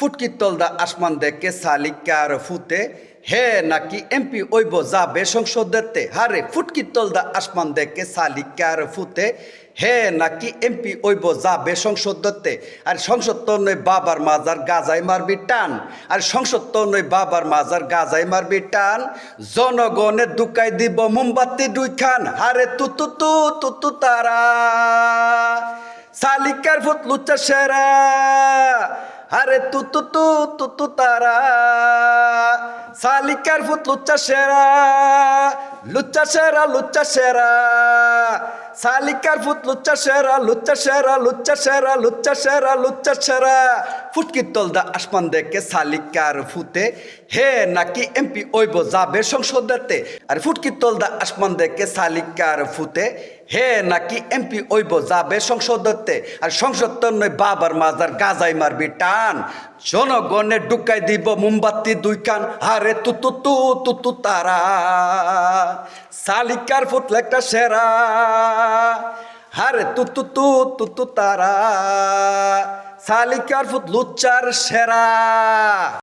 ফুটকির তলদা আসমান দেখে সালিকার ফুতে হে নাকি এমপি ওইব যাবে সংসদেতে হারে ফুটকির তলদা আসমান দেখে সালিকার ফুতে হে নাকি এমপি ওইব যাবে সংসদতে আর সংসদ তো নয় বাবার মাজার গাজাই মারবি টান আর সংসদ তো নয় বাবার মাজার গাজাই মারবি টান জনগণের দুকাই দিব মোমবাতি দুইখান হারে তু তু তু তু তু তারা সালিকার ফুট লুচ্চা সেরা আরে তু তু তু তু তু তারা সালিকার ফুট লুচ্চা সেরা লুচ্চা সেরা লুচ্চা সেরা সালিকার ফুট লুচ্চা সেরা লুচ্চা সেরা লুচ্চা সেরা লুচ্চা সেরা লুচ্চা সেরা ফুটকির তলদা আসমান দেখে সালিকার ফুতে হে নাকি এমপি ওইব যাবে সংসদেতে আর ফুটকির তলদা আসমান দেখে সালিকার ফুতে হে নাকি এমপি ওইব যাবে সংসদেতে আর সংসদ তো নয় বাবার মাজার গাজাই মারবি টান জনগণের ঢুকাই দিব মোমবাতি দুইখান হারে তু তু তু তু তু তারা সালিকার ফুটলে একটা সেরা হারে তু তু তু তু তু তারা সালিকার ফুট লুচ্চার সেরা।